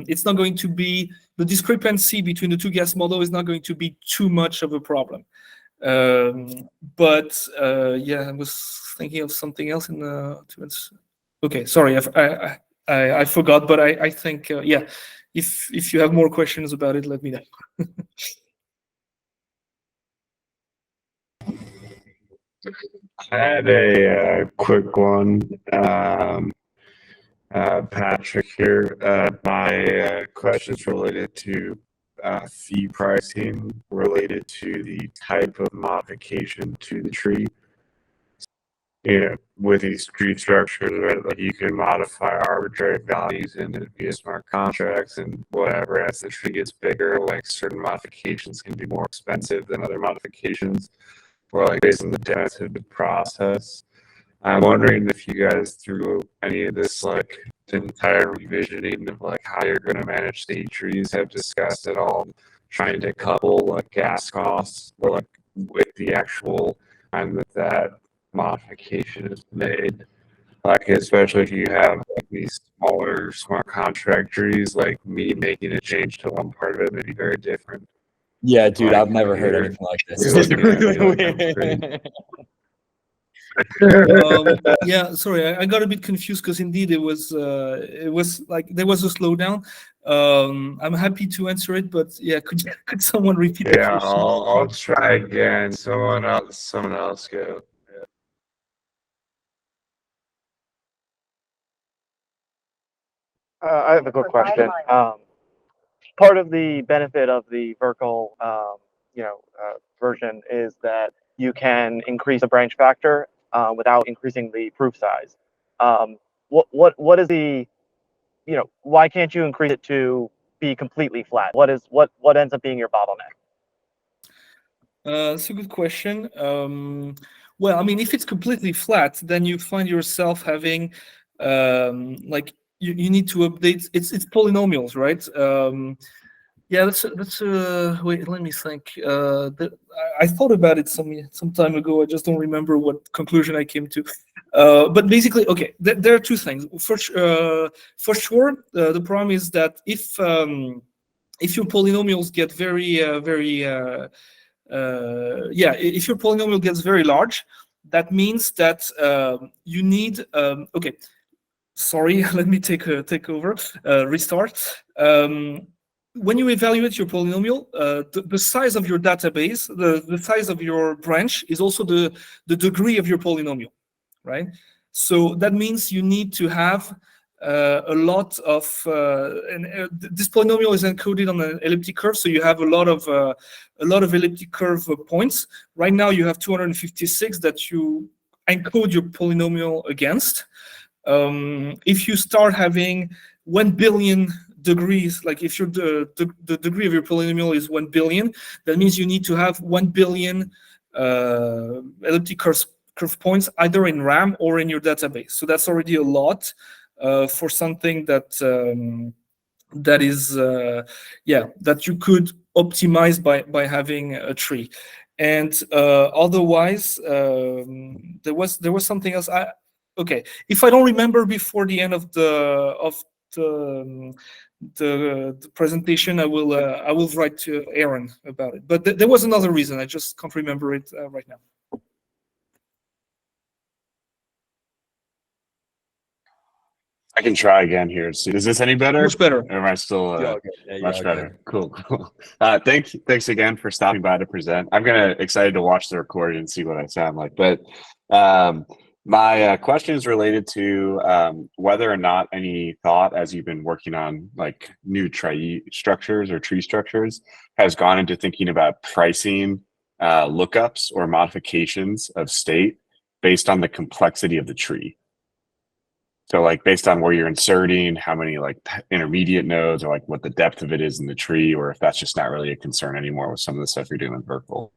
It's not going to be, the discrepancy between the two gas model is not going to be too much of a problem. Yeah, I was thinking of something else in the, okay, sorry, I forgot, but I think, yeah, if you have more questions about it, let me know. I had a quick one. Patrick here. My question's related to fee pricing related to the type of modification to the tree. With these tree structures, right, like you can modify arbitrary values into via smart contracts and whatever. As the tree gets bigger, like certain modifications can be more expensive than other modifications, or like based on the depth of the process. I'm wondering if you guys, through any of this, like the entire revisioning of like how you're going to manage state trees, have discussed at all trying to couple like gas costs or like with the actual time that modification is made. Like especially if you have like these smaller smart contract trees, like me making a change to one part of it may be very different. Yeah, dude, Like, I've never heard you're- anything like this. you're This is looking at really it weird. Yeah, sorry, I got a bit confused because indeed it was like there was a slowdown. I'm happy to answer it, but yeah, could someone repeat the Yeah, question? I'll try again. Someone else go. I have a quick question. Part of the benefit of the Verkle, version is that you can increase the branch factor without increasing the proof size. What is the, why can't you increase it to be completely flat? What ends up being your bottleneck? That's a good question. Well, I mean, if it's completely flat, then you find yourself having like you need to update. It's polynomials, right? Yeah, that's wait. Let me think. I thought about it some time ago. I just don't remember what conclusion I came to. But basically, okay, there are two things. For sure, the problem is that if your polynomials get if your polynomial gets very large, that means that you need okay, sorry, let me take over, restart. When you evaluate your polynomial, the size of your database, the size of your branch is also the degree of your polynomial, right? So that means you need to have a lot of, this polynomial is encoded on an elliptic curve, so you have a lot of elliptic curve points. Right now you have 256 that you encode your polynomial against. If you start having 1 billion degrees, like if the degree of your polynomial is 1 billion, that means you need to have 1 billion elliptic curve points either in RAM or in your database. So that's already a lot for something that is that you could optimize by having a tree. And otherwise, there was something else. Okay, if I don't remember before the end of the presentation, I will write to Aaron about it. But there was another reason. I just can't remember it right now. I can try again here. See, is this any better? Much better. Or am I still You're all good. Yeah, you're much all better? good. Cool. Thanks again for stopping by to present. I'm excited to watch the recording and see what I sound like. But my question is related to whether or not any thought, as you've been working on like new tree structures, has gone into thinking about pricing lookups or modifications of state based on the complexity of the tree. So like based on where you're inserting, how many like intermediate nodes, or like what the depth of it is in the tree, or if that's just not really a concern anymore with some of the stuff you're doing with Verkle.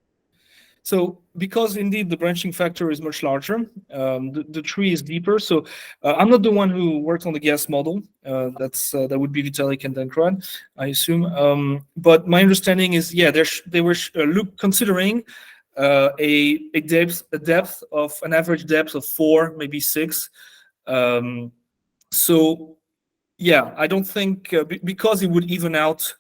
So because indeed the branching factor is much larger, the tree is deeper. So I'm not the one who worked on the gas model. That would be Vitalik and Dankrad, I assume. But my understanding is, yeah, they were considering a depth of an average depth of 4, maybe 6. So yeah, I don't think because it would even out.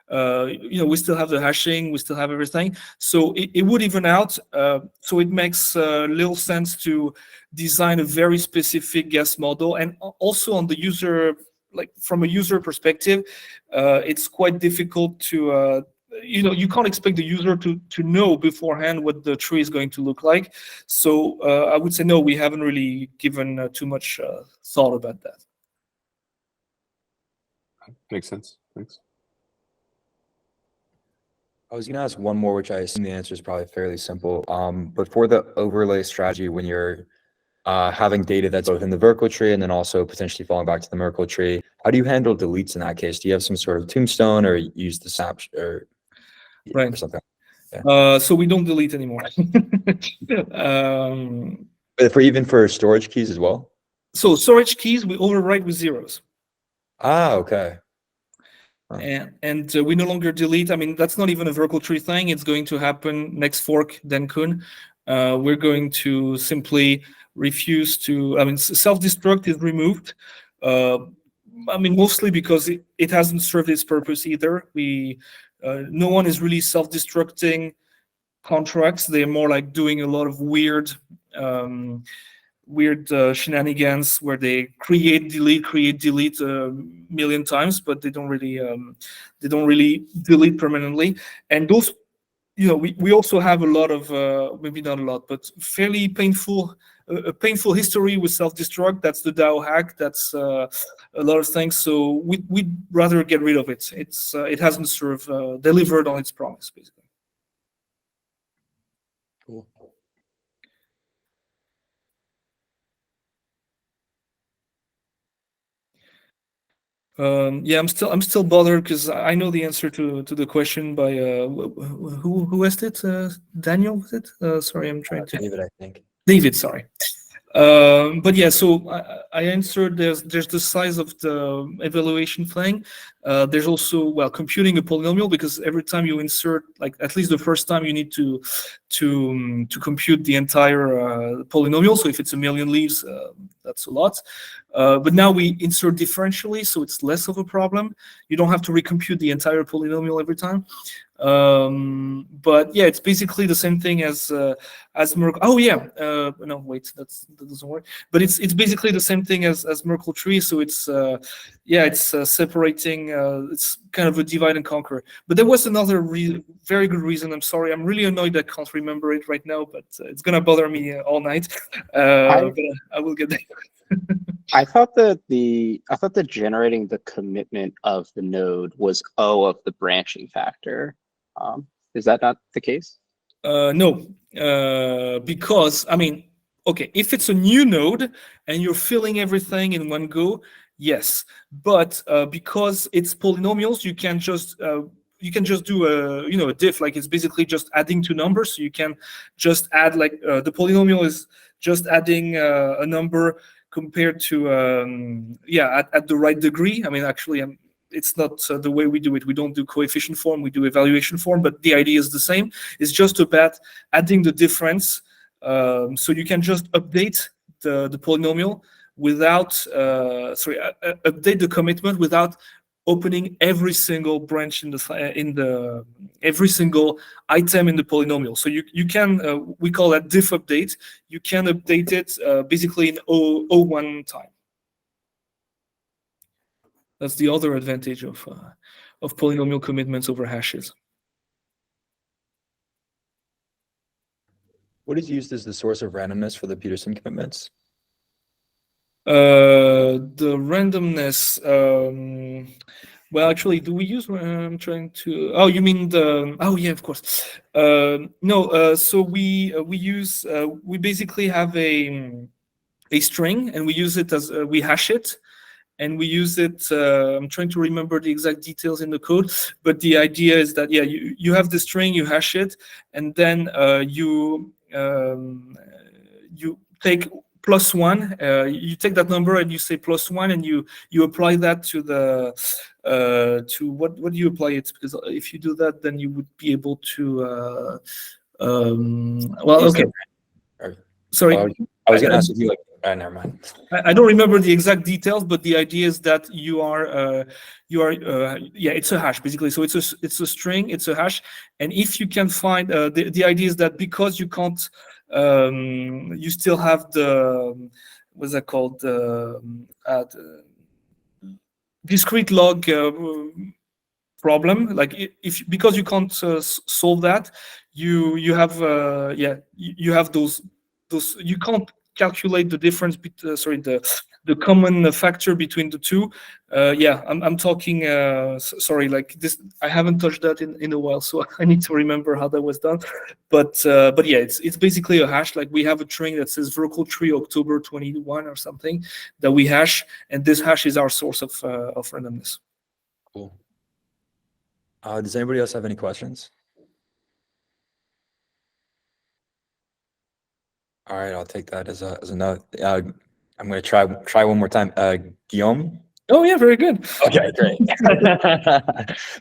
We still have the hashing, we still have everything, so it would even out. So it makes little sense to design a very specific gas model, and also on the user, like from a user perspective, it's quite difficult to. You can't expect the user to know beforehand what the tree is going to look like. So I would say no, we haven't really given too much thought about that. Makes sense. Thanks. I was going to ask one more, which I assume the answer is probably fairly simple. But for the overlay strategy, when you're having data that's both in the Verkle tree and then also potentially falling back to the Merkle tree, how do you handle deletes in that case? Do you have some sort of tombstone, or use the snap or something? Yeah. So we don't delete anymore. But even for storage keys as well? So storage keys, we overwrite with zeros. Okay. And we no longer delete. I mean, that's not even a Verkle tree thing. It's going to happen next fork, Denkun. We're going to simply refuse to, I mean, self-destruct is removed. I mean, mostly because it hasn't served its purpose either. No one is really self-destructing contracts. They're more like doing a lot of weird shenanigans where they create delete a million times, but they don't really delete permanently. And those, we also have a lot of maybe not a lot, but fairly painful history with self-destruct. That's the DAO hack. That's a lot of things. So we'd rather get rid of it. It hasn't delivered on its promise, basically. Cool. Yeah, I'm still bothered because I know the answer to the question by who asked it? Daniel, was it? Sorry, I'm trying to. David, I think. David, sorry. But yeah, so I answered. There's the size of the evaluation thing. There's also computing a polynomial, because every time you insert, like at least the first time, you need to compute the entire polynomial. So if it's 1 million leaves, that's a lot. But now we insert differentially, so it's less of a problem. You don't have to recompute the entire polynomial every time. But yeah, it's basically the same thing as Merkle. Oh yeah, no, wait, that doesn't work. But it's basically the same thing as Merkle tree. So it's separating. It's kind of a divide and conquer. But there was another very good reason. I'm sorry, I'm really annoyed I can't remember it right now, but it's gonna bother me all night. But I will get there. I thought that generating the commitment of the node was O of the branching factor. Is that not the case? No, because I mean, okay, if it's a new node and you're filling everything in one go, yes. But because it's polynomials, you can just do a diff. Like it's basically just adding two numbers. So you can just add like the polynomial is just adding a number compared to at the right degree. I mean, actually, it's not the way we do it. We don't do coefficient form, we do evaluation form, but the idea is the same. It's just about adding the difference. So you can just update the polynomial without update the commitment without opening every single branch in the every single item in the polynomial. So you can we call that diff update. You can update it basically in 0.01 time. That's the other advantage of polynomial commitments over hashes. What is used as the source of randomness for the Peterson commitments? The randomness. Well, actually, do we use? I'm trying to. Oh, you mean the? Oh, yeah, of course. No. So we use. We basically have a string, and we use it as we hash it, and we use it. I'm trying to remember the exact details in the code, but the idea is that you have the string, you hash it, and then you take +1. You take that number and you say +1, and you apply that to the to what do you apply it? Because if you do that, then you would be able to. Well, okay. Sorry. I was going to ask you like. Never mind. I don't remember the exact details, but the idea is that you are it's a hash basically. So it's a string, it's a hash, and if you can find the idea is that because you can't, you still have the what's that called, the discrete log problem. Like because you can't solve that, you have you have those you can't calculate the difference the common factor between the two. I'm talking sorry, like this, I haven't touched that in a while, so I need to remember how that was done. But yeah, it's basically a hash. Like we have a string that says Verkle tree October 21 or something that we hash, and this hash is our source of randomness. Cool. Does anybody else have any questions? All right, I'll take that as a note. I'm going to try one more time. Guillaume? Oh, yeah, very good. Okay, great.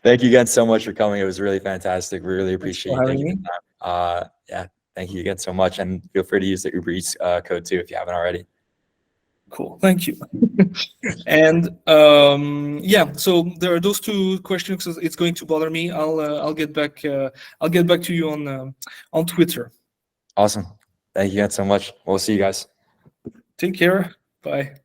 Thank you again so much for coming. It was really fantastic. We really appreciate you taking the time. Yeah, thank you again so much. And feel free to use the Uber Eats code too if you haven't already. Cool, thank you. And yeah, so there are those two questions. It's going to bother me. I'll get back to you on Twitter. Awesome. Thank you again so much. We'll see you guys. Take care. Bye.